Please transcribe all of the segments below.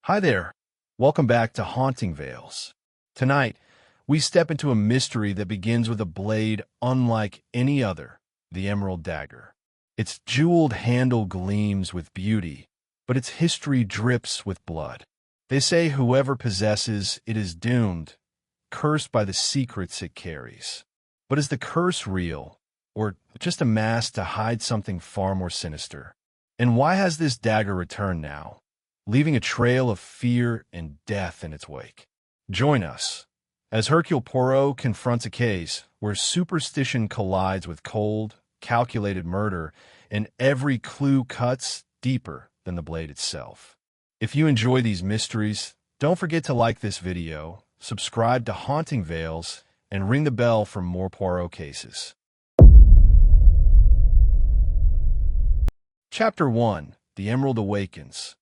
Hi there. Welcome back to Haunting Veils. Tonight, we step into a mystery that begins with a blade unlike any other, the Emerald Dagger. Its jeweled handle gleams with beauty, but its history drips with blood. They say whoever possesses it is doomed, cursed by the secrets it carries. But is the curse real, or just a mask to hide something far more sinister? And why has this dagger returned now, leaving a trail of fear and death in its wake? Join us as Hercule Poirot confronts a case where superstition collides with cold, calculated murder, and every clue cuts deeper than the blade itself. If you enjoy these mysteries, don't forget to like this video, subscribe to Haunting Veils, and ring the bell for more Poirot cases. Chapter 1. The Emerald Awakens.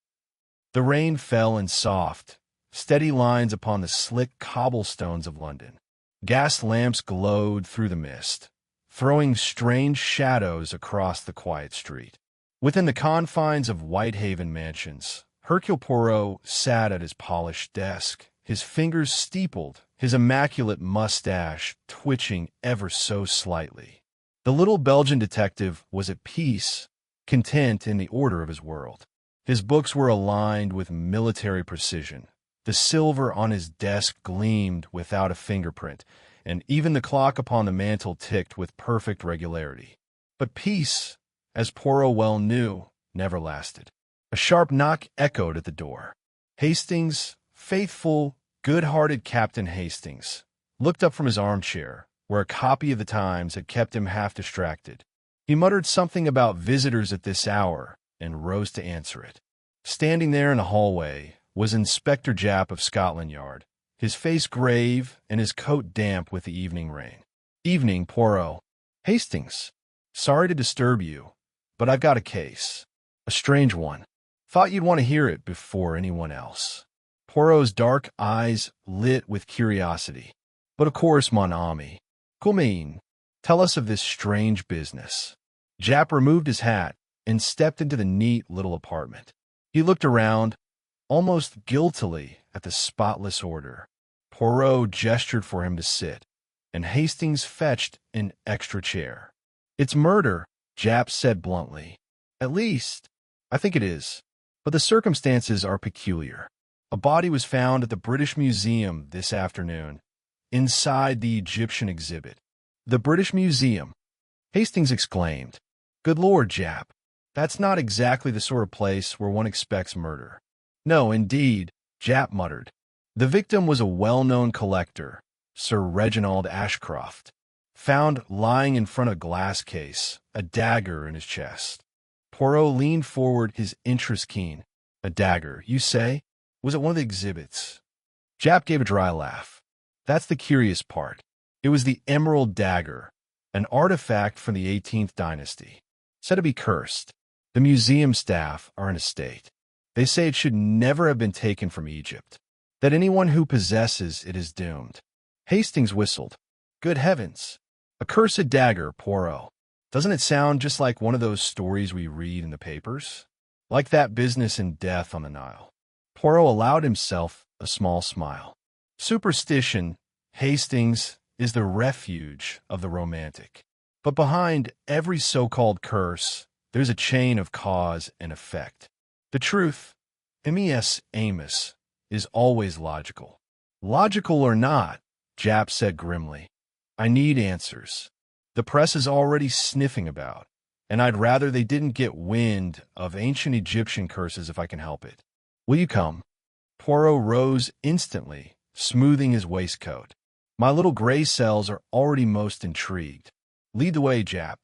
The rain fell in soft, steady lines upon the slick cobblestones of London. Gas lamps glowed through the mist, throwing strange shadows across the quiet street. Within the confines of Whitehaven Mansions, Hercule Poirot sat at his polished desk, his fingers steepled, his immaculate mustache twitching ever so slightly. The little Belgian detective was at peace, content in the order of his world. His books were aligned with military precision. The silver on his desk gleamed without a fingerprint, and even the clock upon the mantel ticked with perfect regularity. But peace, as Poirot well knew, never lasted. A sharp knock echoed at the door. Hastings, faithful, good-hearted Captain Hastings, looked up from his armchair, where a copy of the Times had kept him half distracted. He muttered something about visitors at this hour and rose to answer it. Standing there in the hallway was Inspector Japp of Scotland Yard, his face grave and his coat damp with the evening rain. "Evening, Poirot." "Hastings, sorry to disturb you, but I've got a case. A strange one. Thought you'd want to hear it before anyone else." Poirot's dark eyes lit with curiosity. "But of course, mon ami. Come, tell us of this strange business." Japp removed his hat and stepped into the neat little apartment. He looked around, almost guiltily, at the spotless order. Poirot gestured for him to sit, and Hastings fetched an extra chair. "It's murder," Japp said bluntly. "At least, I think it is. But the circumstances are peculiar. A body was found at the British Museum this afternoon, inside the Egyptian exhibit." "The British Museum?" Hastings exclaimed. "Good Lord, Japp. That's not exactly the sort of place where one expects murder." "No, indeed," Japp muttered. "The victim was a well-known collector, Sir Reginald Ashcroft, found lying in front of a glass case, a dagger in his chest." Poirot leaned forward, his interest keen. "A dagger, you say? Was it one of the exhibits?" Japp gave a dry laugh. "That's the curious part. It was the Emerald Dagger, an artifact from the 18th dynasty, said to be cursed. The museum staff are in a state. They say it should never have been taken from Egypt, that anyone who possesses it is doomed." Hastings whistled. "Good heavens! A cursed dagger, Poirot. Doesn't it sound just like one of those stories we read in the papers? Like that business in Death on the Nile?" Poirot allowed himself a small smile. "Superstition, Hastings, is the refuge of the romantic. But behind every so-called curse, there's a chain of cause and effect. The truth, mes Amos, is always logical." "Logical or not," Japp said grimly, "I need answers. The press is already sniffing about, and I'd rather they didn't get wind of ancient Egyptian curses if I can help it. Will you come?" Poirot rose instantly, smoothing his waistcoat. "My little gray cells are already most intrigued. Lead the way, Japp."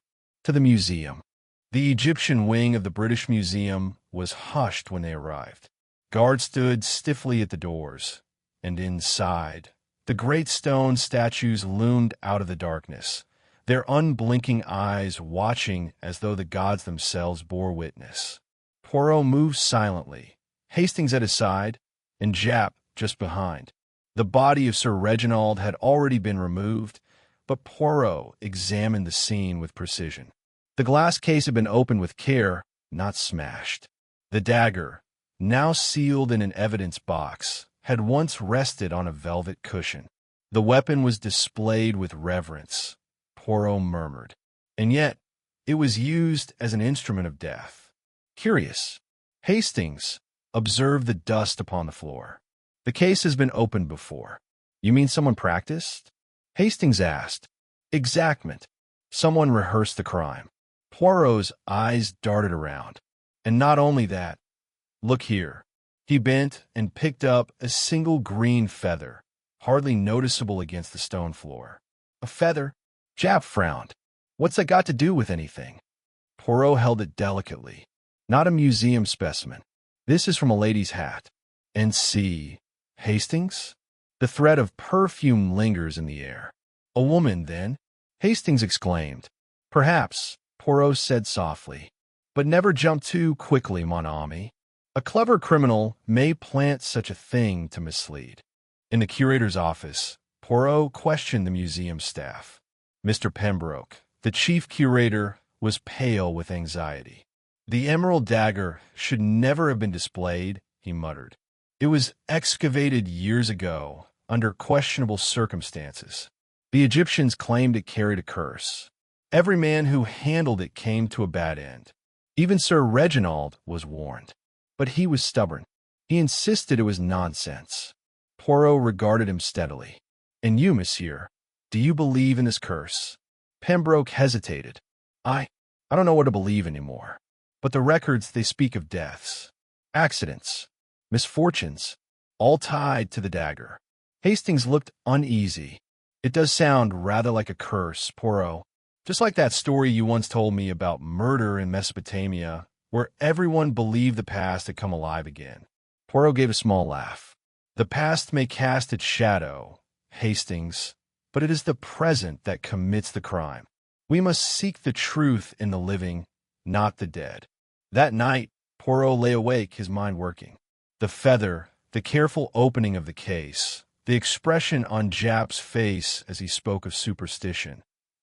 To the museum. The Egyptian wing of the British Museum was hushed when they arrived. Guards stood stiffly at the doors, and inside, the great stone statues loomed out of the darkness, their unblinking eyes watching as though the gods themselves bore witness. Poirot moved silently, Hastings at his side, and Japp just behind. The body of Sir Reginald had already been removed, but Poirot examined the scene with precision. The glass case had been opened with care, not smashed. The dagger, now sealed in an evidence box, had once rested on a velvet cushion. The weapon was displayed with reverence, Poirot murmured, and yet it was used as an instrument of death. Curious. Hastings observed the dust upon the floor. The case has been opened before. You mean someone practiced? Hastings asked. Exactment. Someone rehearsed the crime. Poirot's eyes darted around. And not only that, look here. He bent and picked up a single green feather, hardly noticeable against the stone floor. A feather? Jap frowned. What's that got to do with anything? Poirot held it delicately. Not a museum specimen. This is from a lady's hat. And see, Hastings? The thread of perfume lingers in the air. A woman, then? Hastings exclaimed. Perhaps, Poirot said softly. But never jump too quickly, mon ami. A clever criminal may plant such a thing to mislead. In the curator's office, Poirot questioned the museum staff. Mr. Pembroke, the chief curator, was pale with anxiety. The Emerald Dagger should never have been displayed, he muttered. It was excavated years ago, under questionable circumstances. The Egyptians claimed it carried a curse. Every man who handled it came to a bad end. Even Sir Reginald was warned. But he was stubborn. He insisted it was nonsense. Poirot regarded him steadily. And you, monsieur, do you believe in this curse? Pembroke hesitated. I don't know what to believe anymore. But the records, they speak of deaths, accidents, misfortunes, all tied to the dagger. Hastings looked uneasy. It does sound rather like a curse, Poirot. Just like that story you once told me about murder in Mesopotamia, where everyone believed the past had come alive again. Poirot gave a small laugh. The past may cast its shadow, Hastings, but it is the present that commits the crime. We must seek the truth in the living, not the dead. That night, Poirot lay awake, his mind working. The feather, the careful opening of the case, the expression on Jap's face as he spoke of superstition,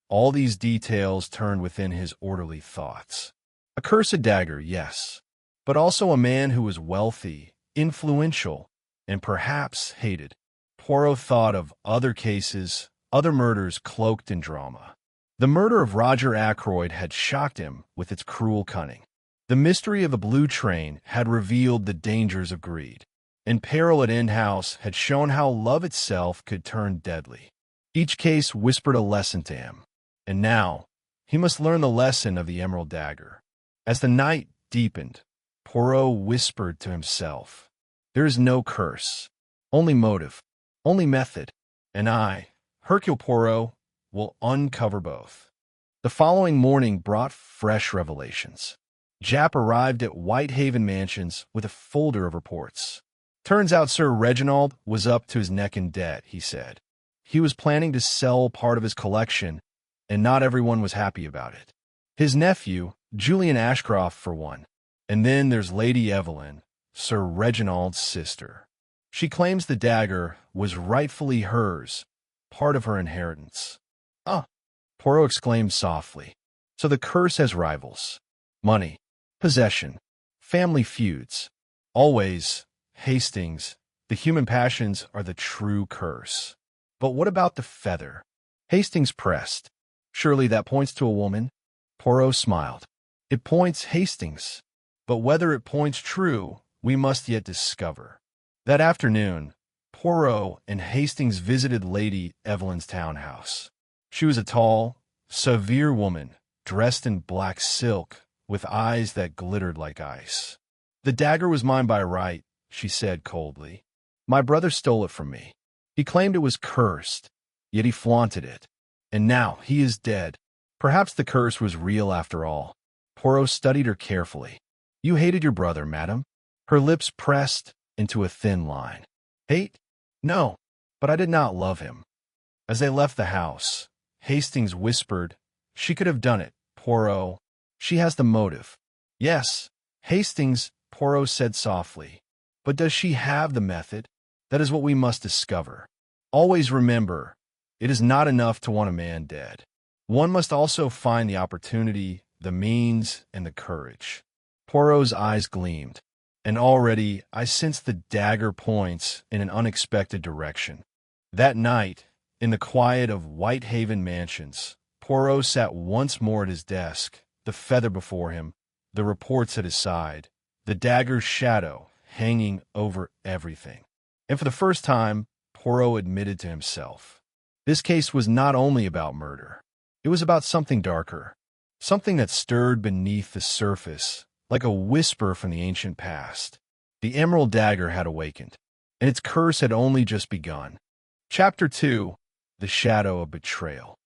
all these details turned within his orderly thoughts. A cursed dagger, yes, but also a man who was wealthy, influential, and perhaps hated. Poirot thought of other cases, other murders cloaked in drama. The murder of Roger Ackroyd had shocked him with its cruel cunning. The mystery of the blue train had revealed the dangers of greed. And Peril at End House had shown how love itself could turn deadly. Each case whispered a lesson to him. And now, he must learn the lesson of the Emerald Dagger. As the night deepened, Poirot whispered to himself, there is no curse, only motive, only method, and I, Hercule Poirot, will uncover both. The following morning brought fresh revelations. Jap arrived at Whitehaven Mansions with a folder of reports. Turns out Sir Reginald was up to his neck in debt, he said. He was planning to sell part of his collection, and not everyone was happy about it. His nephew, Julian Ashcroft, for one. And then there's Lady Evelyn, Sir Reginald's sister. She claims the dagger was rightfully hers, part of her inheritance. Ah, Poirot exclaimed softly. So the curse has rivals. Money, possession, family feuds. Always, Hastings, the human passions are the true curse. But what about the feather? Hastings pressed. Surely that points to a woman? Poirot smiled. It points Hastings. But whether it points true, we must yet discover. That afternoon, Poirot and Hastings visited Lady Evelyn's townhouse. She was a tall, severe woman, dressed in black silk, with eyes that glittered like ice. The dagger was mine by right, she said coldly. My brother stole it from me. He claimed it was cursed, yet he flaunted it. And now he is dead. Perhaps the curse was real after all. Poirot studied her carefully. You hated your brother, madam. Her lips pressed into a thin line. Hate? No, but I did not love him. As they left the house, Hastings whispered, she could have done it, Poirot. She has the motive. Yes, Hastings, Poirot said softly. But does she have the method? That is what we must discover. Always remember, it is not enough to want a man dead. One must also find the opportunity, the means, and the courage. Poirot's eyes gleamed. and already I sense the dagger points in an unexpected direction. That night, in the quiet of Whitehaven Mansions, Poirot sat once more at his desk, the feather before him, the reports at his side, the dagger's shadow hanging over everything. And for the first time, Poirot admitted to himself. This case was not only about murder. It was about something darker, something that stirred beneath the surface, like a whisper from the ancient past. The Emerald Dagger had awakened, and its curse had only just begun. Chapter 2: The Shadow of Betrayal.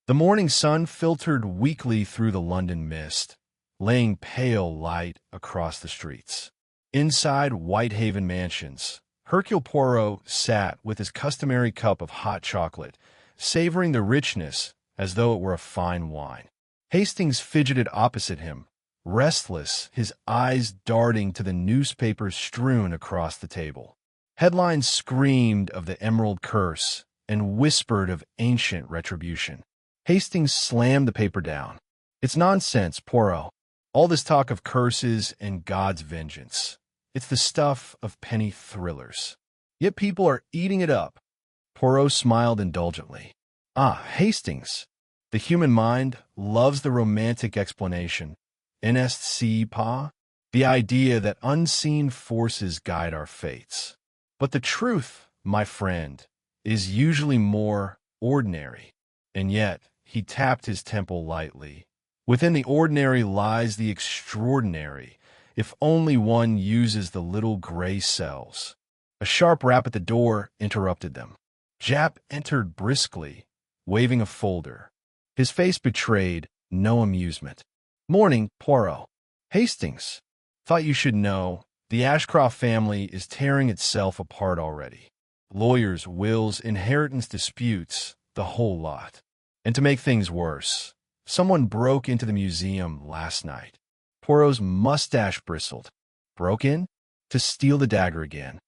The morning sun filtered weakly through the London mist, laying pale light across the streets. Inside Whitehaven Mansions, Hercule Poirot sat with his customary cup of hot chocolate, savoring the richness as though it were a fine wine. Hastings fidgeted opposite him, restless, his eyes darting to the newspapers strewn across the table. Headlines screamed of the Emerald Curse and whispered of ancient retribution. Hastings slammed the paper down. "It's nonsense, Poirot. All this talk of curses and God's vengeance. It's the stuff of penny thrillers. Yet people are eating it up." Poirot smiled indulgently. "Ah, Hastings. The human mind loves the romantic explanation. N'est-ce pas? The idea that unseen forces guide our fates. But the truth, my friend, is usually more ordinary." And yet, he tapped his temple lightly. Within the ordinary lies the extraordinary, if only one uses the little gray cells. A sharp rap at the door interrupted them. Japp entered briskly, waving a folder. His face betrayed no amusement. "Morning, Poirot." "Hastings. Thought you should know. The Ashcroft family is tearing itself apart already. Lawyers, wills, inheritance disputes, the whole lot. And to make things worse, someone broke into the museum last night." Poirot's mustache bristled. "Broke in? To steal the dagger again?"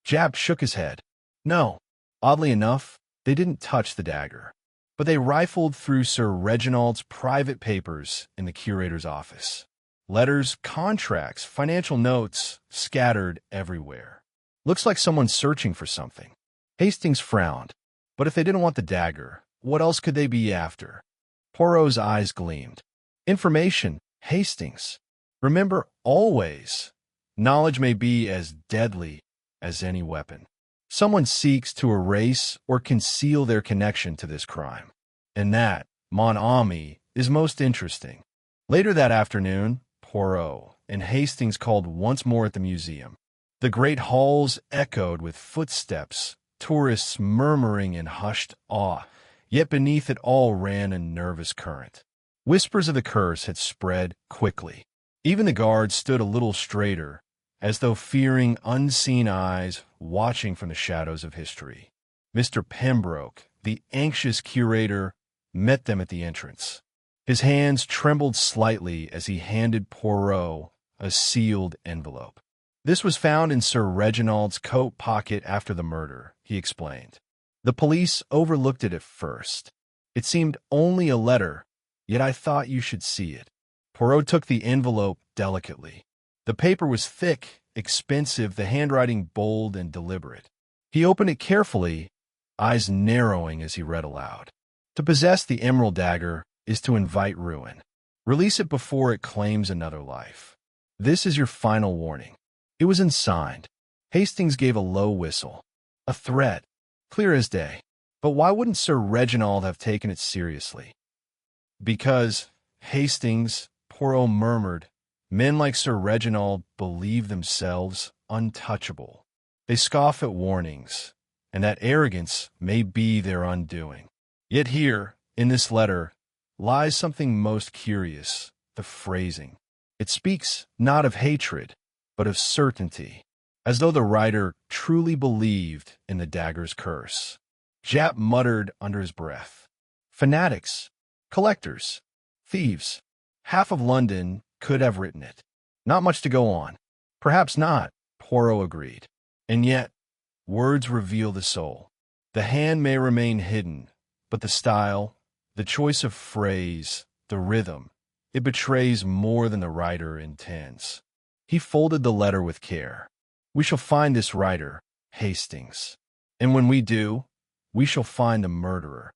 Japp shook his head. "No. Oddly enough, they didn't touch the dagger. But they rifled through Sir Reginald's private papers in the curator's office. Letters, contracts, financial notes scattered everywhere. Looks like someone's searching for something." Hastings frowned. But if they didn't want the dagger, what else could they be after? Poirot's eyes gleamed. "Information, Hastings. Remember always, knowledge may be as deadly as any weapon. Someone seeks to erase or conceal their connection to this crime. And that, mon ami, is most interesting." Later that afternoon, Poirot and Hastings called once more at the museum. The great halls echoed with footsteps, tourists murmuring in hushed awe, yet beneath it all ran a nervous current. Whispers of the curse had spread quickly. Even the guards stood a little straighter, as though fearing unseen eyes watching from the shadows of history. Mr. Pembroke, the anxious curator, met them at the entrance. His hands trembled slightly as he handed Poirot a sealed envelope. "This was found in Sir Reginald's coat pocket after the murder," he explained. "The police overlooked it at first. It seemed only a letter, yet I thought you should see it." Poirot took the envelope delicately. The paper was thick, expensive, the handwriting bold and deliberate. He opened it carefully, eyes narrowing as he read aloud. "To possess the Emerald Dagger is to invite ruin. Release it before it claims another life. This is your final warning." It was unsigned. Hastings gave a low whistle. A threat, clear as day. But why wouldn't Sir Reginald have taken it seriously? "Because, Hastings," Poirot murmured, "men like Sir Reginald believe themselves untouchable. They scoff at warnings, and that arrogance may be their undoing. Yet here, in this letter, lies something most curious, the phrasing. It speaks not of hatred, but of certainty, as though the writer truly believed in the dagger's curse." Japp muttered under his breath. "Fanatics, collectors, thieves. Half of London could have written it. Not much to go on." "Perhaps not," Poirot agreed. "And yet, words reveal the soul. The hand may remain hidden, but the style, the choice of phrase, the rhythm, it betrays more than the writer intends." He folded the letter with care. "We shall find this writer, Hastings. And when we do, we shall find the murderer."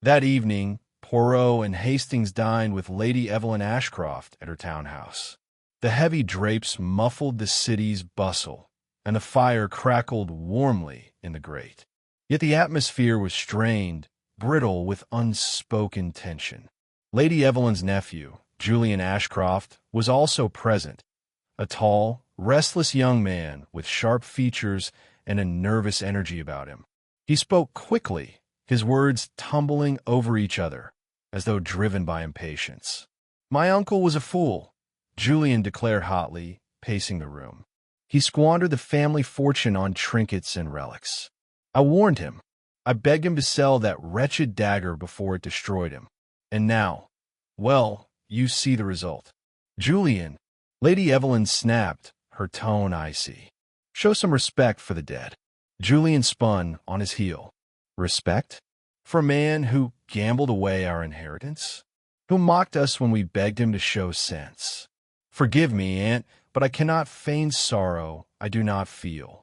That evening, Poirot and Hastings dined with Lady Evelyn Ashcroft at her townhouse. The heavy drapes muffled the city's bustle, and the fire crackled warmly in the grate. Yet the atmosphere was strained, brittle with unspoken tension. Lady Evelyn's nephew, Julian Ashcroft, was also present, a tall, restless young man with sharp features and a nervous energy about him. He spoke quickly, his words tumbling over each other, as though driven by impatience. "My uncle was a fool," Julian declared hotly, pacing the room. "He squandered the family fortune on trinkets and relics. I warned him. I begged him to sell that wretched dagger before it destroyed him. And now, well, you see the result." "Julian," Lady Evelyn snapped, her tone icy. "Show some respect for the dead." Julian spun on his heel. "Respect? For a man who gambled away our inheritance? Who mocked us when we begged him to show sense? Forgive me, Aunt, but I cannot feign sorrow I do not feel."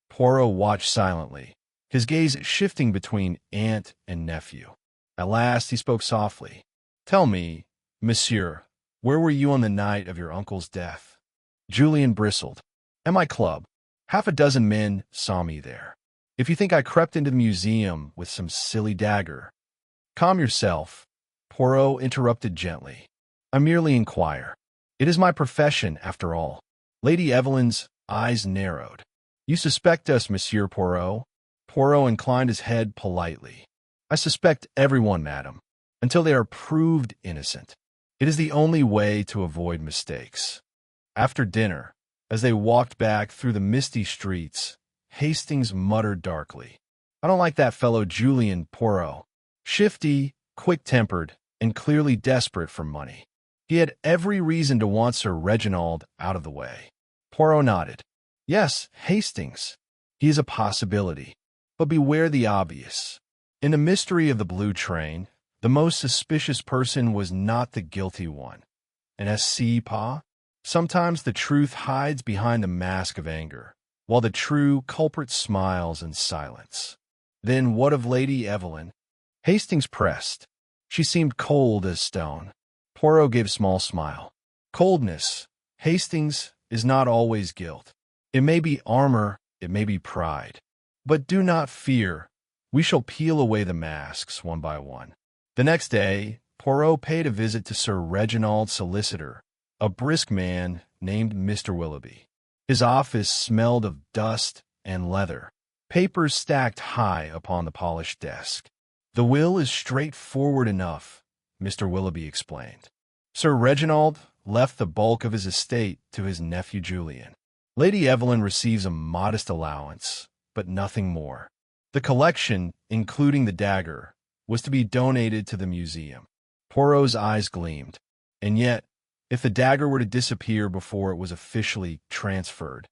Poirot watched silently, his gaze shifting between aunt and nephew. At last he spoke softly. "Tell me, monsieur, where were you on the night of your uncle's death?" Julian bristled. "At my club. Half a dozen men saw me there. If you think I crept into the museum with some silly dagger—" "Calm yourself," Poirot interrupted gently. "I merely inquire. It is my profession, after all." Lady Evelyn's eyes narrowed. "You suspect us, Monsieur Poirot?" Poirot inclined his head politely. "I suspect everyone, madam, until they are proved innocent. It is the only way to avoid mistakes." After dinner, as they walked back through the misty streets, Hastings muttered darkly, "I don't like that fellow Julian Poirot. Shifty, quick-tempered, and clearly desperate for money. He had every reason to want Sir Reginald out of the way." Poirot nodded. "Yes, Hastings. He is a possibility. But beware the obvious. In the mystery of the blue train, the most suspicious person was not the guilty one. And pas? Sometimes the truth hides behind the mask of anger, while the true culprit smiles in silence." "Then what of Lady Evelyn?" Hastings pressed. She seemed cold as stone. Poirot gave a small smile. "Coldness, Hastings, is not always guilt. It may be armor, it may be pride. But do not fear. We shall peel away the masks one by one." The next day, Poirot paid a visit to Sir Reginald's solicitor, a brisk man named Mr. Willoughby. His office smelled of dust and leather, papers stacked high upon the polished desk. "The will is straightforward enough," Mr. Willoughby explained. "Sir Reginald left the bulk of his estate to his nephew Julian. Lady Evelyn receives a modest allowance, but nothing more. The collection, including the dagger, was to be donated to the museum." Poirot's eyes gleamed. "And yet, if the dagger were to disappear before it was officially transferred—"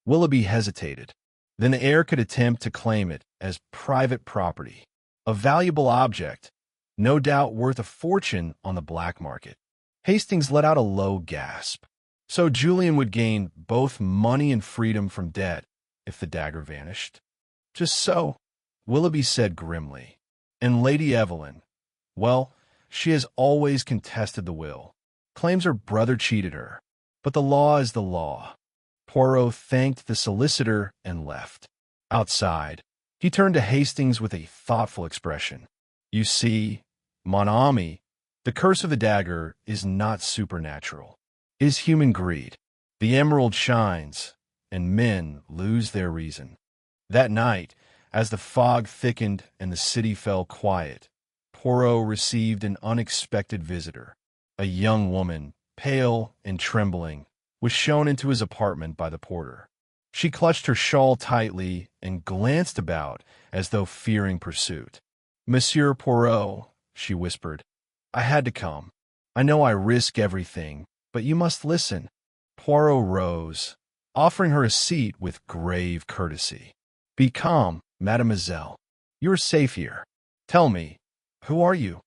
Willoughby hesitated. "Then the heir could attempt to claim it as private property, a valuable object, no doubt worth a fortune on the black market." Hastings let out a low gasp. "So Julian would gain both money and freedom from debt if the dagger vanished?" "Just so," Willoughby said grimly. "And Lady Evelyn, well, she has always contested the will, claims her brother cheated her, but the law is the law." Poirot thanked the solicitor and left. Outside, he turned to Hastings with a thoughtful expression. "You see, mon ami, the curse of the dagger is not supernatural. It is human greed. The emerald shines, and men lose their reason." That night, as the fog thickened and the city fell quiet, Poirot received an unexpected visitor. A young woman, pale and trembling, was shown into his apartment by the porter. She clutched her shawl tightly and glanced about as though fearing pursuit. "Monsieur Poirot," she whispered, "I had to come. I know I risk everything, but you must listen." Poirot rose, offering her a seat with grave courtesy. "Be calm, mademoiselle. You are safe here. Tell me, who are you?"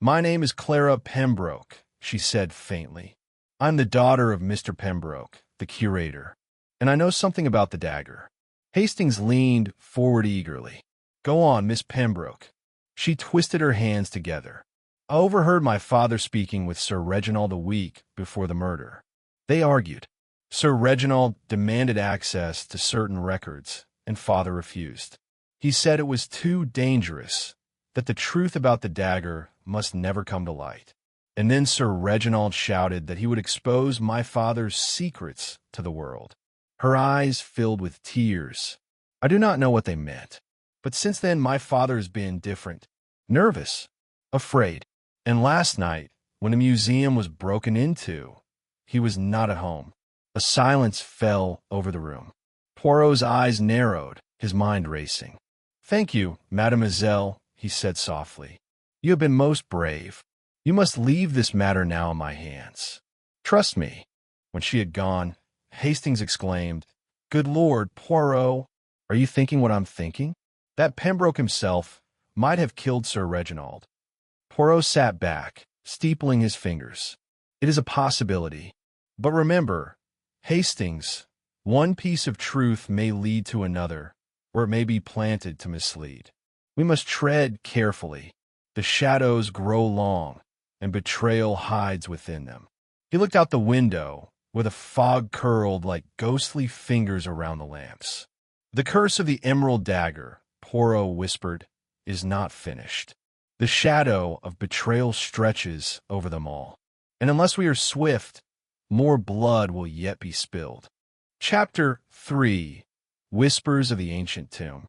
"My name is Clara Pembroke," she said faintly. "I'm the daughter of Mr. Pembroke, the the curator. And I know something about the dagger. Hastings leaned forward eagerly. Go on, Miss Pembroke. She twisted her hands together. I overheard my father speaking with Sir Reginald a week before the murder. They argued. Sir Reginald demanded access to certain records, and father refused. He said it was too dangerous, that the truth about the dagger must never come to light. And then Sir Reginald shouted that he would expose my father's secrets to the world. Her eyes filled with tears. I do not know what they meant, but since then my father has been different, nervous, afraid. And last night, when the museum was broken into, he was not at home. A silence fell over the room. Poirot's eyes narrowed, his mind racing. Thank you, mademoiselle, he said softly. You have been most brave. You must leave this matter now in my hands. Trust me. When she had gone, Hastings exclaimed, Good Lord, Poirot, are you thinking what I'm thinking? That Pembroke himself might have killed Sir Reginald. Poirot sat back, steepling his fingers. It is a possibility. But remember, Hastings, one piece of truth may lead to another, or it may be planted to mislead. We must tread carefully. The shadows grow long, and betrayal hides within them. He looked out the window, where the fog curled like ghostly fingers around the lamps. The curse of the Emerald Dagger, Poirot whispered, is not finished. The shadow of betrayal stretches over them all. And unless we are swift, more blood will yet be spilled. Chapter 3. Whispers of the Ancient Tomb.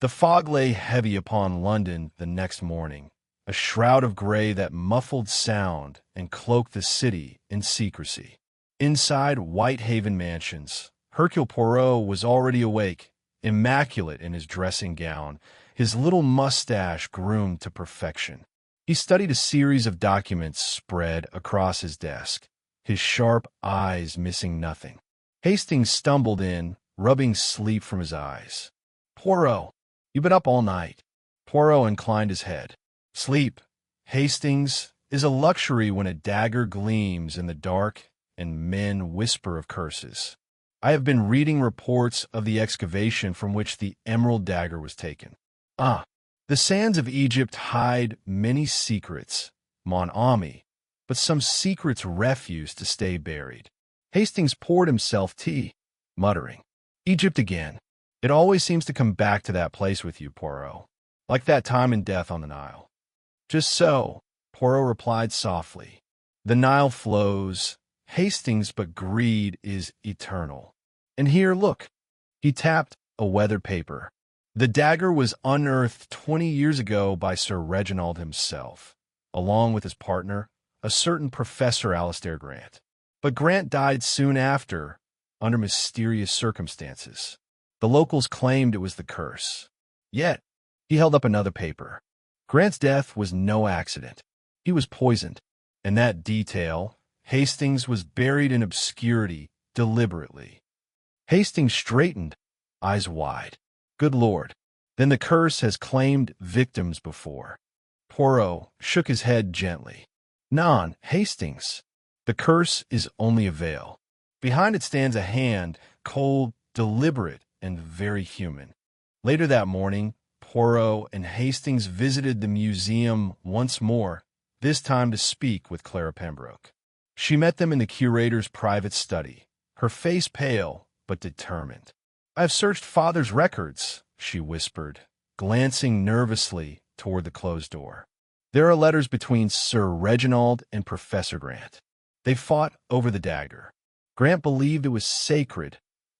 The fog lay heavy upon London the next morning, a shroud of gray that muffled sound and cloaked the city in secrecy. Inside Whitehaven Mansions, Hercule Poirot was already awake, immaculate in his dressing gown, his little mustache groomed to perfection. He studied a series of documents spread across his desk, his sharp eyes missing nothing. Hastings stumbled in, rubbing sleep from his eyes. Poirot, you've been up all night. Poirot inclined his head. Sleep, Hastings, is a luxury when a dagger gleams in the dark and men whisper of curses. I have been reading reports of the excavation from which the Emerald Dagger was taken. The sands of Egypt hide many secrets, mon ami, but some secrets refuse to stay buried. Hastings poured himself tea, muttering, Egypt again. It always seems to come back to that place with you, Poirot, like that time in death on the Nile. Just so, Poirot replied softly. The Nile flows, Hastings, but greed is eternal. And here, look. He tapped a weathered paper. The dagger was unearthed 20 years ago by Sir Reginald himself, along with his partner, a certain Professor Alastair Grant. But Grant died soon after, under mysterious circumstances. The locals claimed it was the curse. Yet, he held up another paper. Grant's death was no accident. He was poisoned. And that detail, Hastings was buried in obscurity deliberately. Hastings straightened, eyes wide. Good Lord, then the curse has claimed victims before. Poirot shook his head gently. Non, Hastings. The curse is only a veil. Behind it stands a hand, cold, deliberate, and very human. Later that morning, Poirot and Hastings visited the museum once more, this time to speak with Clara Pembroke. She met them in the curator's private study, her face pale but determined. I have searched Father's records, she whispered, glancing nervously toward the closed door. There are letters between Sir Reginald and Professor Grant. They fought over the dagger. Grant believed it was sacred,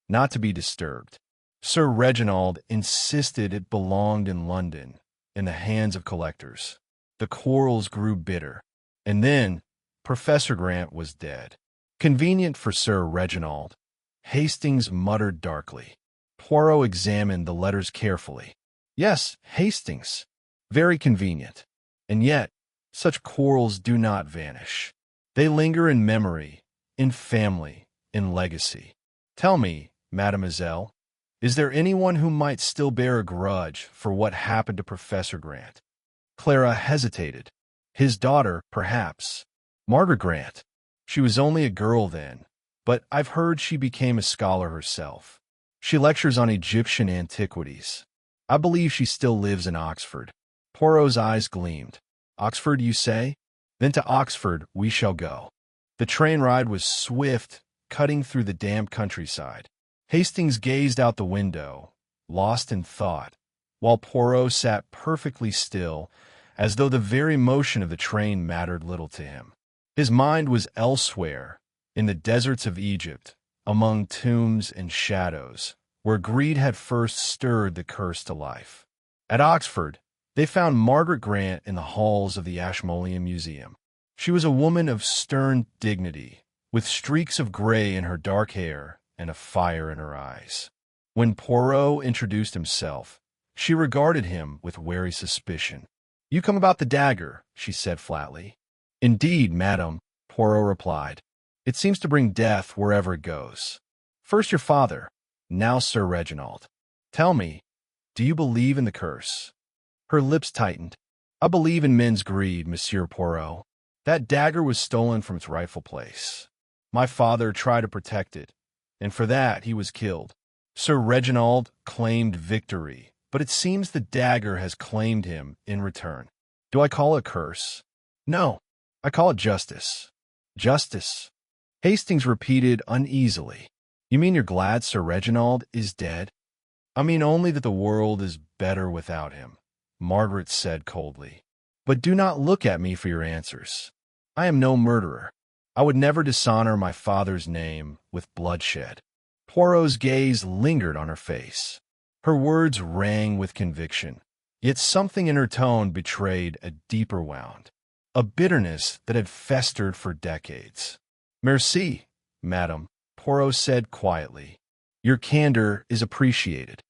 not to be disturbed. Sir Reginald insisted it belonged in London, in the hands of collectors. The quarrels grew bitter, and then Professor Grant was dead. Convenient for Sir Reginald, Hastings muttered darkly. Poirot examined the letters carefully. Yes, Hastings. Very convenient. And yet, such quarrels do not vanish. They linger in memory, in family, in legacy. Tell me, mademoiselle, is there anyone who might still bear a grudge for what happened to Professor Grant? Clara hesitated. His daughter, perhaps. Margaret Grant. She was only a girl then, but I've heard she became a scholar herself. She lectures on Egyptian antiquities. I believe she still lives in Oxford." Poirot's eyes gleamed. "Oxford, you say? Then to Oxford we shall go." The train ride was swift, cutting through the damp countryside. Hastings gazed out the window, lost in thought, while Poirot sat perfectly still, as though the very motion of the train mattered little to him. His mind was elsewhere, in the deserts of Egypt, among tombs and shadows, where greed had first stirred the curse to life. At Oxford, they found Margaret Grant in the halls of the Ashmolean Museum. She was a woman of stern dignity, with streaks of gray in her dark hair and a fire in her eyes. When Poirot introduced himself, she regarded him with wary suspicion. "You come about the dagger," she said flatly. "Indeed, madam," Poirot replied. "It seems to bring death wherever it goes. First your father, now Sir Reginald. Tell me, do you believe in the curse?" Her lips tightened. "I believe in men's greed, Monsieur Poirot. That dagger was stolen from its rightful place. My father tried to protect it, and for that he was killed. Sir Reginald claimed victory, but it seems the dagger has claimed him in return. Do I call it a curse? No, I call it justice." "Justice?" Hastings repeated uneasily. "You mean you're glad Sir Reginald is dead?" "I mean only that the world is better without him," Margaret said coldly. "But do not look at me for your answers. I am no murderer. I would never dishonor my father's name with bloodshed." Poirot's gaze lingered on her face. Her words rang with conviction, yet something in her tone betrayed a deeper wound, a bitterness that had festered for decades. "Merci, madam," Poirot said quietly. "Your candor is appreciated."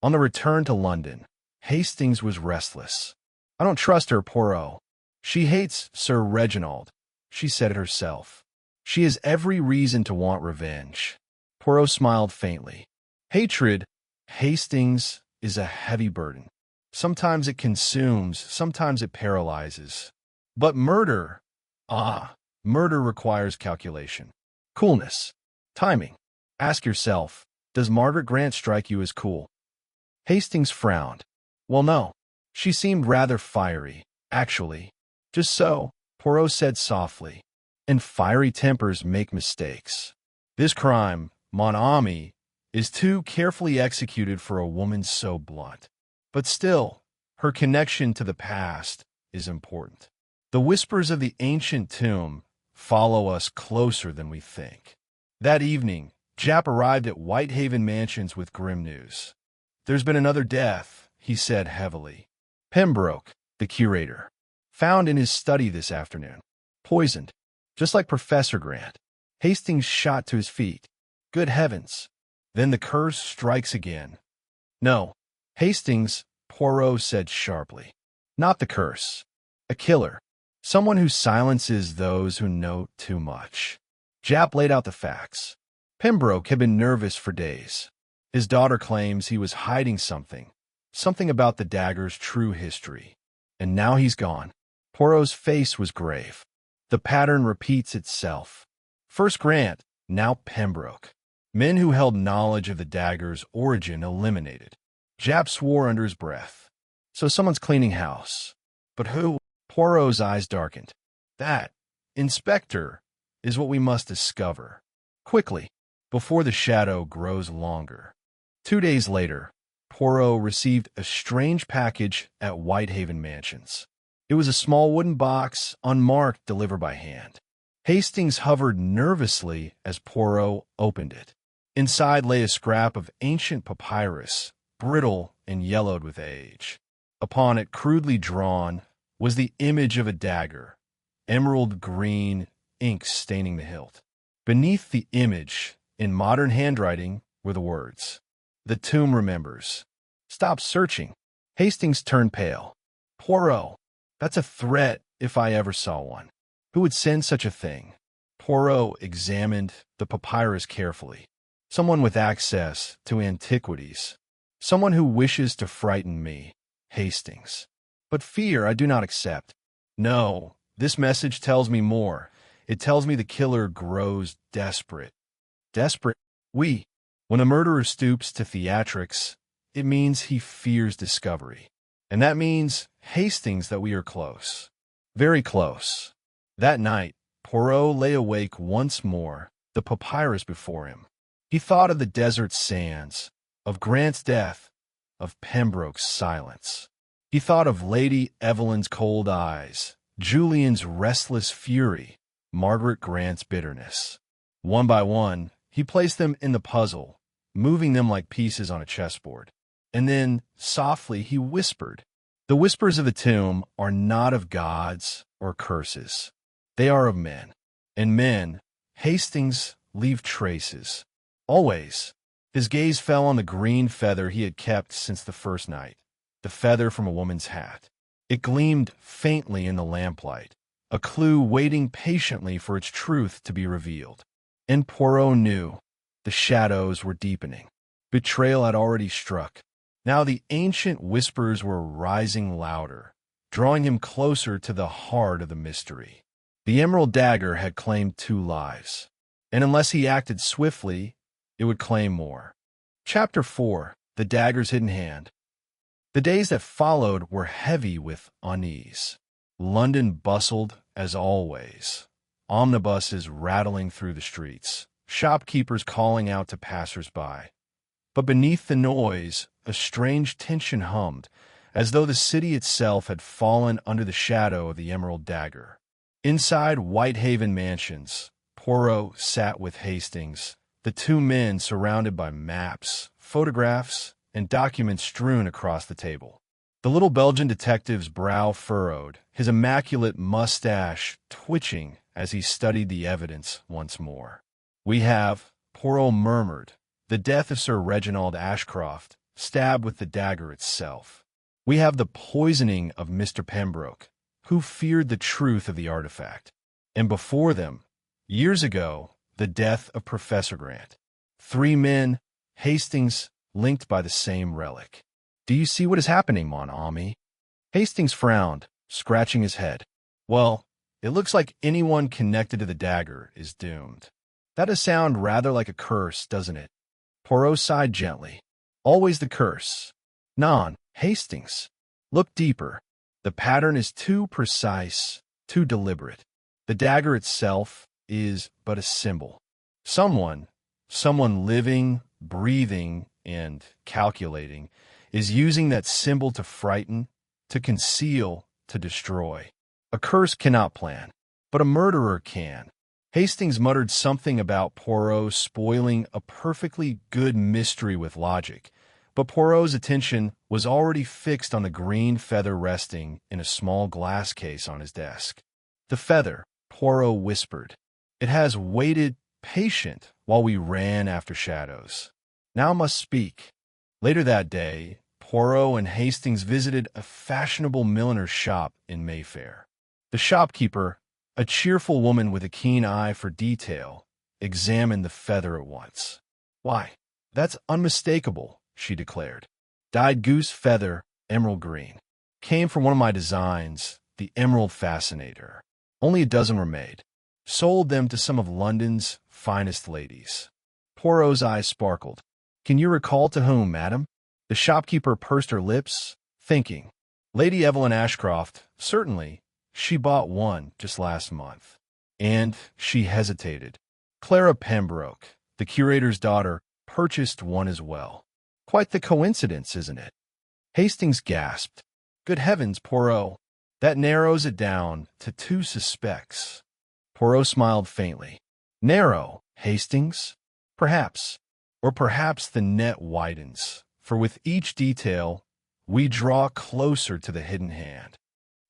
On the return to London, Hastings was restless. "I don't trust her, Poirot. She hates Sir Reginald," she said it herself. "She has every reason to want revenge." Poirot smiled faintly. "Hatred, Hastings, is a heavy burden. Sometimes it consumes, sometimes it paralyzes. But murder, murder requires calculation, coolness, timing. Ask yourself, does Margaret Grant strike you as cool?" Hastings frowned. "Well, no. She seemed rather fiery, actually." "Just so," Poirot said softly. "And fiery tempers make mistakes. This crime, mon ami, is too carefully executed for a woman so blunt. But still, her connection to the past is important. The whispers of the ancient tomb follow us closer than we think." That evening, Japp arrived at Whitehaven Mansions with grim news. "There's been another death," he said heavily. "Pembroke, the curator. Found in his study this afternoon. Poisoned. Just like Professor Grant." Hastings shot to his feet. "Good heavens. Then the curse strikes again." "No, Hastings," Poirot said sharply. "Not the curse. A killer. Someone who silences those who know too much." Japp laid out the facts. Pembroke had been nervous for days. His daughter claims he was hiding something about the dagger's true history. And now he's gone. Poirot's face was grave. The pattern repeats itself. First Grant, now Pembroke. Men who held knowledge of the dagger's origin eliminated. Japp swore under his breath. "So someone's cleaning house. But who?" Poirot's eyes darkened. "That, Inspector, is what we must discover. Quickly, before the shadow grows longer." 2 days later, Poirot received a strange package at Whitehaven Mansions. It was a small wooden box, unmarked, delivered by hand. Hastings hovered nervously as Poirot opened it. Inside lay a scrap of ancient papyrus, brittle and yellowed with age. Upon it, crudely drawn, was the image of a dagger, emerald green, ink staining the hilt. Beneath the image, in modern handwriting, were the words, "The tomb remembers. Stop searching." Hastings turned pale. "Poirot, that's a threat if I ever saw one. Who would send such a thing?" Poirot examined the papyrus carefully. "Someone with access to antiquities. Someone who wishes to frighten me, Hastings. But fear I do not accept. No, this message tells me more. It tells me the killer grows desperate. desperate. When a murderer stoops to theatrics, it means he fears discovery. And that means, Hastings, that we are close. Very close. That night, Poirot lay awake once more, the papyrus before him. He thought of the desert sands, of Grant's death, of Pembroke's silence. He thought of Lady Evelyn's cold eyes, Julian's restless fury, Margaret Grant's bitterness. One by one, he placed them in the puzzle, moving them like pieces on a chessboard. And then, softly, he whispered. The whispers of the tomb are not of gods or curses. They are of men. And men, Hastings, leave traces. Always. His gaze fell on the green feather he had kept since the first night, the feather from a woman's hat. It gleamed faintly in the lamplight, a clue waiting patiently for its truth to be revealed. And Poirot knew. The shadows were deepening. Betrayal had already struck. Now the ancient whispers were rising louder, drawing him closer to the heart of the mystery. The Emerald Dagger had claimed 2 lives, and unless he acted swiftly, it would claim more. Chapter 4. The Dagger's Hidden Hand. The days that followed were heavy with unease. London bustled as always, omnibuses rattling through the streets, shopkeepers calling out to passers-by. But beneath the noise, a strange tension hummed, as though the city itself had fallen under the shadow of the Emerald Dagger. Inside Whitehaven Mansions, Poirot sat with Hastings, the 2 men surrounded by maps, photographs, and documents strewn across the table. The little Belgian detective's brow furrowed, his immaculate mustache twitching as he studied the evidence once more. "We have," Poirot murmured, "the death of Sir Reginald Ashcroft, stabbed with the dagger itself. We have the poisoning of Mr. Pembroke, who feared the truth of the artifact. And before them, years ago, the death of Professor Grant. 3 men, Hastings, linked by the same relic. Do you see what is happening, mon ami?" Hastings frowned, scratching his head. "Well, it looks like anyone connected to the dagger is doomed. That does sound rather like a curse, doesn't it?" Poirot sighed gently. "Always the curse. Non, Hastings. Look deeper. The pattern is too precise, too deliberate. The dagger itself is but a symbol. Someone living, breathing, and calculating, is using that symbol to frighten, to conceal, to destroy. A curse cannot plan, but a murderer can." Hastings muttered something about Poirot spoiling a perfectly good mystery with logic, but Poirot's attention was already fixed on the green feather resting in a small glass case on his desk. "The feather," Poirot whispered. "It has waited patient while we ran after shadows. Now must speak." Later that day, Poirot and Hastings visited a fashionable milliner's shop in Mayfair. The shopkeeper, a cheerful woman with a keen eye for detail, examined the feather at once. "Why, that's unmistakable," she declared. "Dyed goose feather, emerald green. Came from one of my designs, the Emerald Fascinator. Only a dozen were made. Sold them to some of London's finest ladies." Poirot's eyes sparkled. "Can you recall to whom, madam?" The shopkeeper pursed her lips, thinking. "Lady Evelyn Ashcroft, certainly. She bought one just last month." And she hesitated. "Clara Pembroke, the curator's daughter, purchased one as well. Quite the coincidence, isn't it?" Hastings gasped. "Good heavens, Poirot. That narrows it down to 2 suspects." Poirot smiled faintly. "Narrow, Hastings? Perhaps. Or perhaps the net widens, for with each detail, we draw closer to the hidden hand."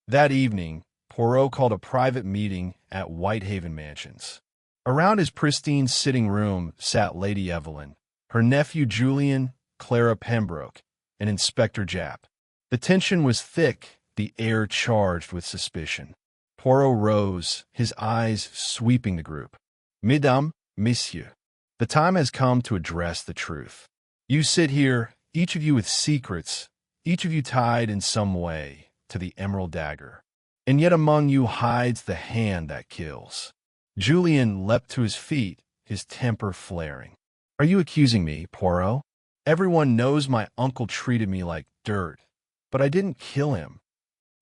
That evening, Poirot called a private meeting at Whitehaven Mansions. Around his pristine sitting room sat Lady Evelyn, her nephew Julian, Clara Pembroke, and Inspector Japp. The tension was thick, the air charged with suspicion. Poirot rose, his eyes sweeping the group. "Mesdames, messieurs, the time has come to address the truth. You sit here, each of you with secrets, each of you tied in some way to the Emerald Dagger. And yet among you hides the hand that kills." Julian leapt to his feet, his temper flaring. "Are you accusing me, Poirot? Everyone knows my uncle treated me like dirt, but I didn't kill him."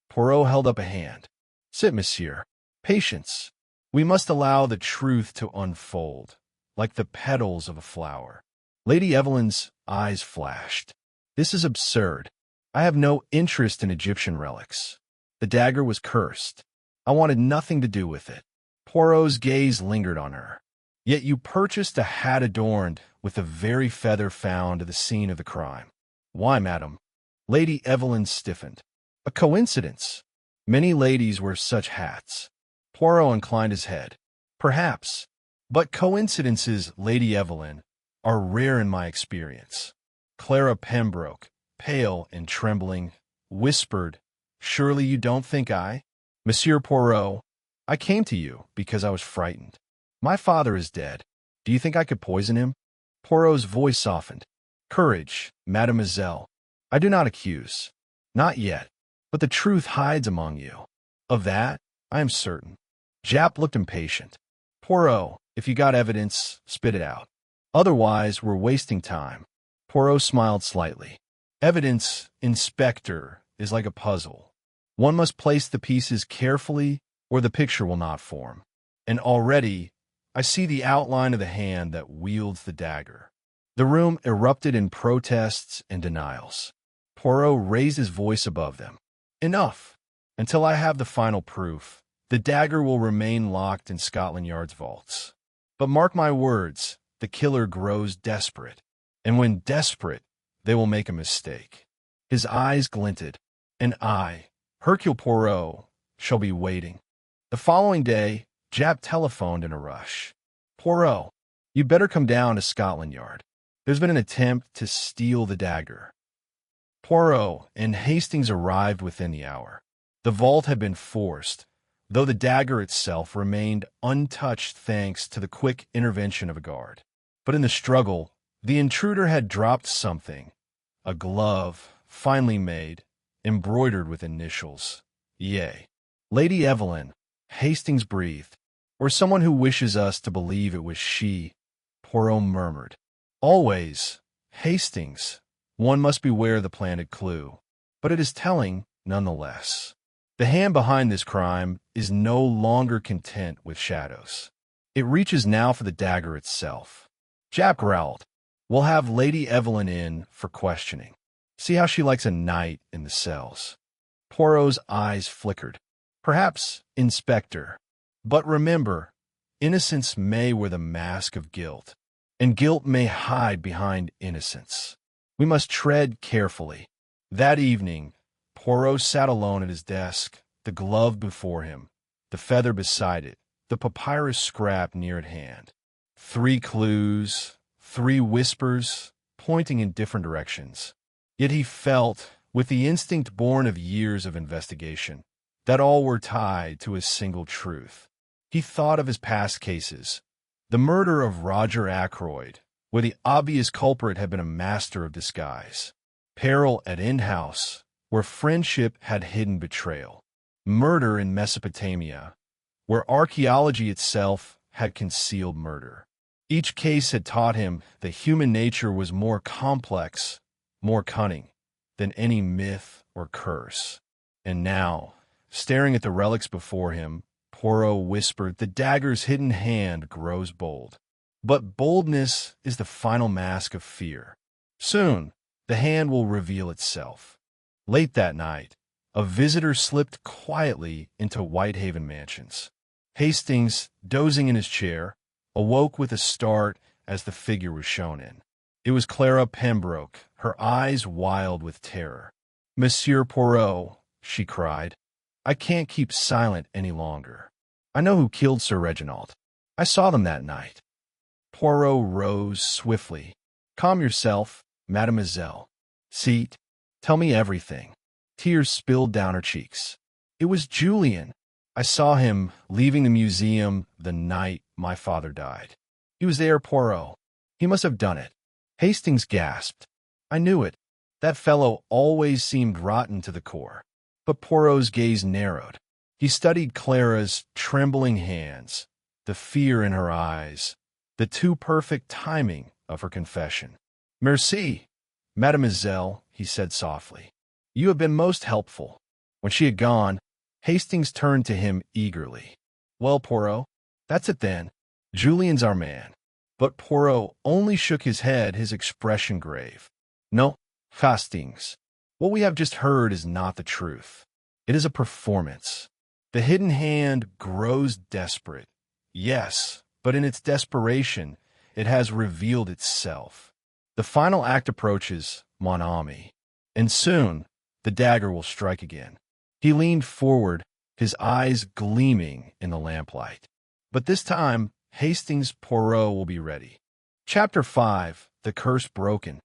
Poirot held up a hand. "Sit, monsieur. Patience. We must allow the truth to unfold, like the petals of a flower." Lady Evelyn's eyes flashed. "This is absurd. I have no interest in Egyptian relics. The dagger was cursed. I wanted nothing to do with it." Poirot's gaze lingered on her. "Yet you purchased a hat adorned with the very feather found at the scene of the crime. Why, madam?" Lady Evelyn stiffened. "A coincidence. Many ladies wear such hats." Poirot inclined his head. "Perhaps. But coincidences, Lady Evelyn, are rare in my experience." Clara Pembroke, pale and trembling, whispered, "Surely you don't think I—" "Monsieur Poirot, I came to you because I was frightened. My father is dead. Do you think I could poison him?" Poirot's voice softened. "Courage, mademoiselle. I do not accuse. Not yet. But the truth hides among you. Of that, I am certain." Japp looked impatient. "Poirot, if you got evidence, spit it out. Otherwise, we're wasting time." Poirot smiled slightly. "Evidence, Inspector, is like a puzzle. One must place the pieces carefully, or the picture will not form. And already, I see the outline of the hand that wields the dagger." The room erupted in protests and denials. Poirot raised his voice above them. "Enough! Until I have the final proof, the dagger will remain locked in Scotland Yard's vaults. But mark my words, the killer grows desperate. And when desperate, they will make a mistake." His eyes glinted. "And I, Hercule Poirot, shall be waiting." The following day, Japp telephoned in a rush. "Poirot, you'd better come down to Scotland Yard. There's been an attempt to steal the dagger." Poirot and Hastings arrived within the hour. The vault had been forced, though the dagger itself remained untouched thanks to the quick intervention of a guard. But in the struggle, the intruder had dropped something, a glove, finely made, embroidered with initials. "Yea." "Lady Evelyn," Hastings breathed, "or someone who wishes us to believe it was she," Poirot murmured. "Always, Hastings, one must beware the planted clue, but it is telling nonetheless. The hand behind this crime is no longer content with shadows. It reaches now for the dagger itself." Japp growled. "We'll have Lady Evelyn in for questioning. See how she likes a night in the cells." Poirot's eyes flickered. "Perhaps, Inspector. But remember, innocence may wear the mask of guilt, and guilt may hide behind innocence. We must tread carefully." That evening, Poirot sat alone at his desk, the glove before him, the feather beside it, the papyrus scrap near at hand. 3 clues, 3 whispers, pointing in different directions. Yet he felt, with the instinct born of years of investigation, that all were tied to a single truth. He thought of his past cases. The murder of Roger Ackroyd, where the obvious culprit had been a master of disguise. Peril at In-House, where friendship had hidden betrayal. Murder in Mesopotamia, where archaeology itself had concealed murder. Each case had taught him that human nature was more complex, more cunning, than any myth or curse. And now, staring at the relics before him, Poirot whispered, "The dagger's hidden hand grows bold. But boldness is the final mask of fear. Soon, the hand will reveal itself." Late that night, a visitor slipped quietly into Whitehaven Mansions. Hastings, dozing in his chair, awoke with a start as the figure was shown in. It was Clara Pembroke, her eyes wild with terror. "Monsieur Poirot," she cried, "I can't keep silent any longer. I know who killed Sir Reginald. I saw them that night." Poirot rose swiftly. "Calm yourself, mademoiselle. Seat. Tell me everything." Tears spilled down her cheeks. "It was Julian. I saw him leaving the museum the night my father died. He was there, Poirot. He must have done it." Hastings gasped. "I knew it. That fellow always seemed rotten to the core." But Poirot's gaze narrowed. He studied Clara's trembling hands, the fear in her eyes, the too perfect timing of her confession. "Merci, mademoiselle," he said softly. "You have been most helpful." When she had gone, Hastings turned to him eagerly. "Well, Poirot, that's it then. Julian's our man." But Poirot only shook his head, his expression grave. "No, Hastings, what we have just heard is not the truth. It is a performance. The hidden hand grows desperate. Yes, but in its desperation, it has revealed itself. The final act approaches, mon ami, and soon the dagger will strike again." He leaned forward, his eyes gleaming in the lamplight. But this time, Hastings Poirot will be ready. Chapter 5. The Curse Broken.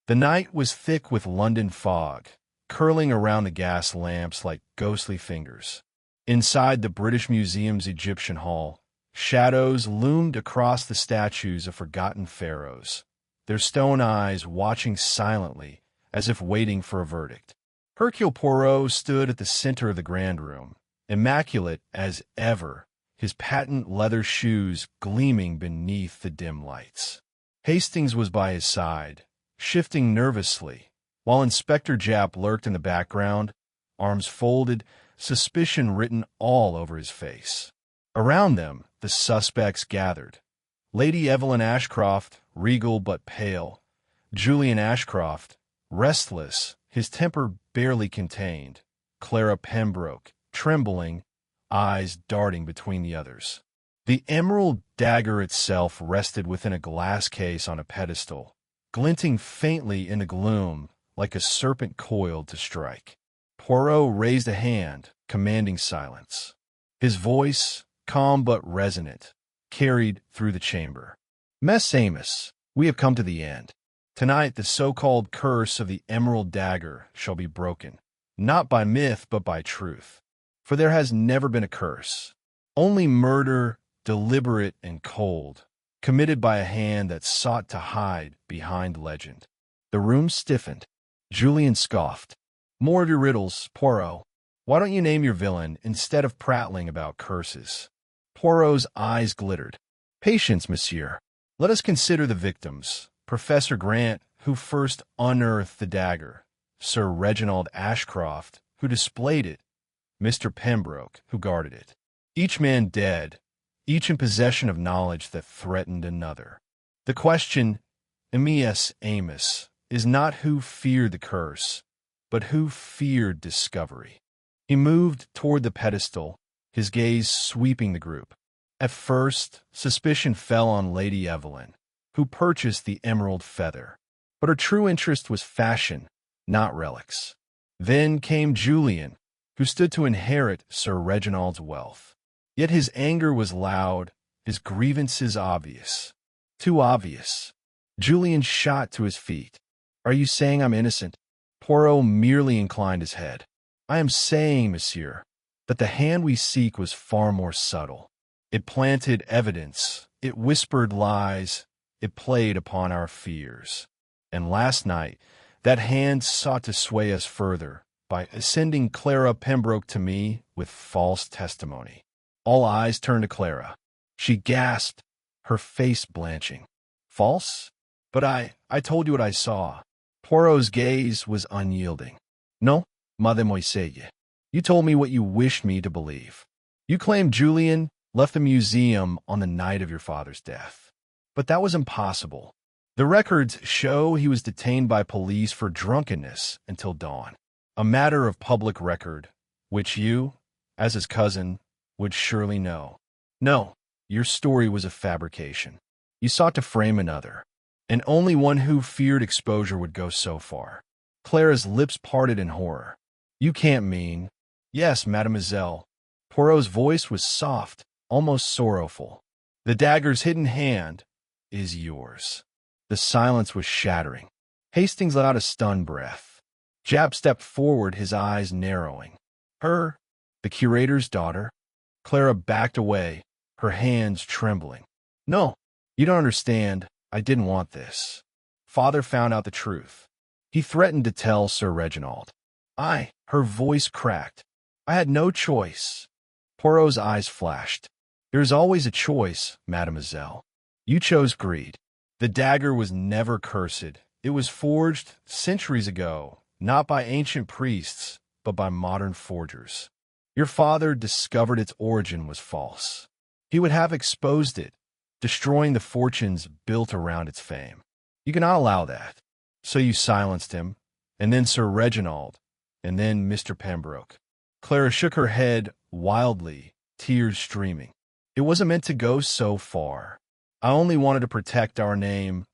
The night was thick with London fog, curling around the gas lamps like ghostly fingers. Inside the British Museum's Egyptian Hall, shadows loomed across the statues of forgotten pharaohs, their stone eyes watching silently as if waiting for a verdict. Hercule Poirot stood at the center of the grand room, immaculate as ever, his patent leather shoes gleaming beneath the dim lights. Hastings was by his side, shifting nervously, while Inspector Japp lurked in the background, arms folded, suspicion written all over his face. Around them, the suspects gathered. Lady Evelyn Ashcroft, regal but pale. Julian Ashcroft, restless, his temper barely contained. Clara Pembroke, trembling, eyes darting between the others. The Emerald Dagger itself rested within a glass case on a pedestal, glinting faintly in the gloom like a serpent coiled to strike. Poirot raised a hand, commanding silence. His voice, calm but resonant, carried through the chamber. "Mess Amos, we have come to the end. Tonight the so-called curse of the Emerald Dagger shall be broken, not by myth but by truth. For there has never been a curse, only murder, deliberate and cold, committed by a hand that sought to hide behind legend." The room stiffened. Julian scoffed. "More of your riddles, Poirot. Why don't you name your villain instead of prattling about curses?" Poirot's eyes glittered. "Patience, monsieur. Let us consider the victims. Professor Grant, who first unearthed the dagger, Sir Reginald Ashcroft, who displayed it, Mr. Pembroke, who guarded it. Each man dead, each in possession of knowledge that threatened another. The question, Mess Amos, is not who feared the curse, but who feared discovery." He moved toward the pedestal, his gaze sweeping the group. At first, suspicion fell on Lady Evelyn, who purchased the emerald feather, but her true interest was fashion, not relics. Then came Julian, who stood to inherit Sir Reginald's wealth. Yet his anger was loud, his grievances obvious. Too obvious. Julian shot to his feet. "Are you saying I'm innocent?" Poirot merely inclined his head. "I am saying, monsieur, that the hand we seek was far more subtle. It planted evidence, it whispered lies, it played upon our fears. And last night, that hand sought to sway us further by sending Clara Pembroke to me with false testimony." All eyes turned to Clara. She gasped, her face blanching. "False? But I told you what I saw." Poirot's gaze was unyielding. "No, mademoiselle. You told me what you wished me to believe. You claimed Julian left the museum on the night of your father's death. But that was impossible. The records show he was detained by police for drunkenness until dawn, a matter of public record, which you, as his cousin, would surely know. No, your story was a fabrication. You sought to frame another, and only one who feared exposure would go so far." Clara's lips parted in horror. "You can't mean—" "Yes, mademoiselle." Poirot's voice was soft, almost sorrowful. "The dagger's hidden hand is yours." The silence was shattering. Hastings let out a stunned breath. Japp stepped forward, his eyes narrowing. "Her, the curator's daughter?" Clara backed away, her hands trembling. "No, you don't understand. I didn't want this. Father found out the truth. He threatened to tell Sir Reginald. Her voice cracked. "I had no choice." Poirot's eyes flashed. "There is always a choice, mademoiselle. You chose greed. The dagger was never cursed. It was forged centuries ago, not by ancient priests, but by modern forgers. Your father discovered its origin was false. He would have exposed it, destroying the fortunes built around its fame. You cannot allow that. So you silenced him, and then Sir Reginald, and then Mr. Pembroke. Clara shook her head wildly, tears streaming. It wasn't meant to go so far. I only wanted to protect our name,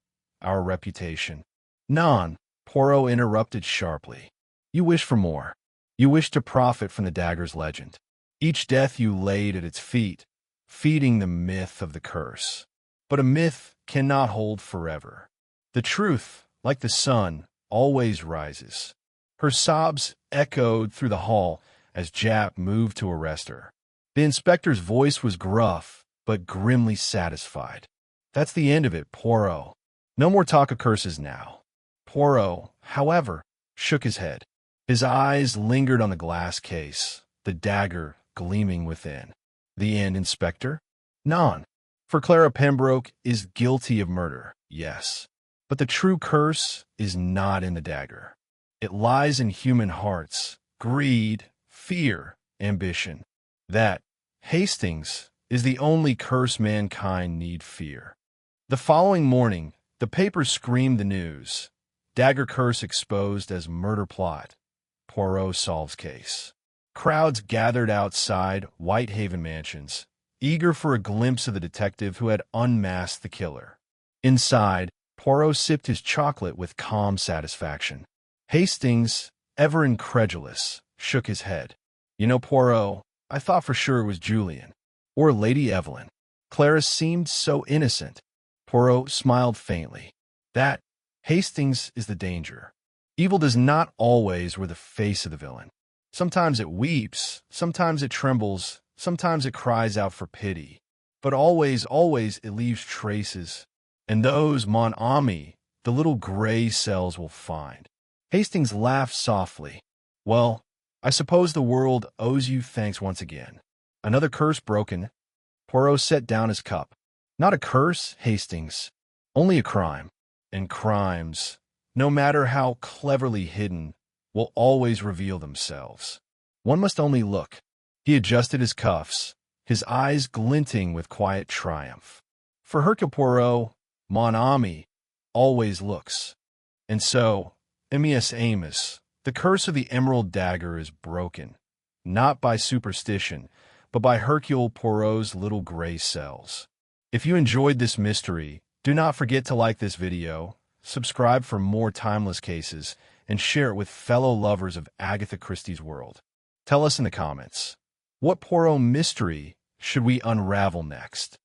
our reputation. Non, Poirot interrupted sharply. You wish for more. You wish to profit from the dagger's legend. Each death you laid at its feet, feeding the myth of the curse. But a myth cannot hold forever. The truth, like the sun, always rises. Her sobs echoed through the hall as Japp moved to arrest her. The inspector's voice was gruff, but grimly satisfied. That's the end of it, Poirot. No more talk of curses now. Poirot, however, shook his head. His eyes lingered on the glass case, the dagger gleaming within. The end, Inspector? Non. For Clara Pembroke is guilty of murder, yes. But the true curse is not in the dagger. It lies in human hearts, greed, fear, ambition. That, Hastings, is the only curse mankind need fear. The following morning, the papers screamed the news. Dagger curse exposed as murder plot. Poirot solves case. Crowds gathered outside Whitehaven mansions, eager for a glimpse of the detective who had unmasked the killer. Inside, Poirot sipped his chocolate with calm satisfaction. Hastings, ever incredulous, shook his head. You know, Poirot, I thought for sure it was Julian. Or Lady Evelyn. Clara seemed so innocent. Poirot smiled faintly. That, Hastings, is the danger. Evil does not always wear the face of the villain. Sometimes it weeps, sometimes it trembles, sometimes it cries out for pity. But always, always it leaves traces. And those, mon ami, the little gray cells will find. Hastings laughed softly. Well, I suppose the world owes you thanks once again. Another curse broken. Poirot set down his cup. Not a curse, Hastings. Only a crime. And crimes, no matter how cleverly hidden, will always reveal themselves. One must only look. He adjusted his cuffs, his eyes glinting with quiet triumph. For Hercule Poirot, mon ami, always looks. And so, Amias Amos, the curse of the Emerald Dagger is broken, not by superstition, but by Hercule Poirot's little gray cells. If you enjoyed this mystery, do not forget to like this video, subscribe for more timeless cases, and share it with fellow lovers of Agatha Christie's world. Tell us in the comments, what Poirot mystery should we unravel next?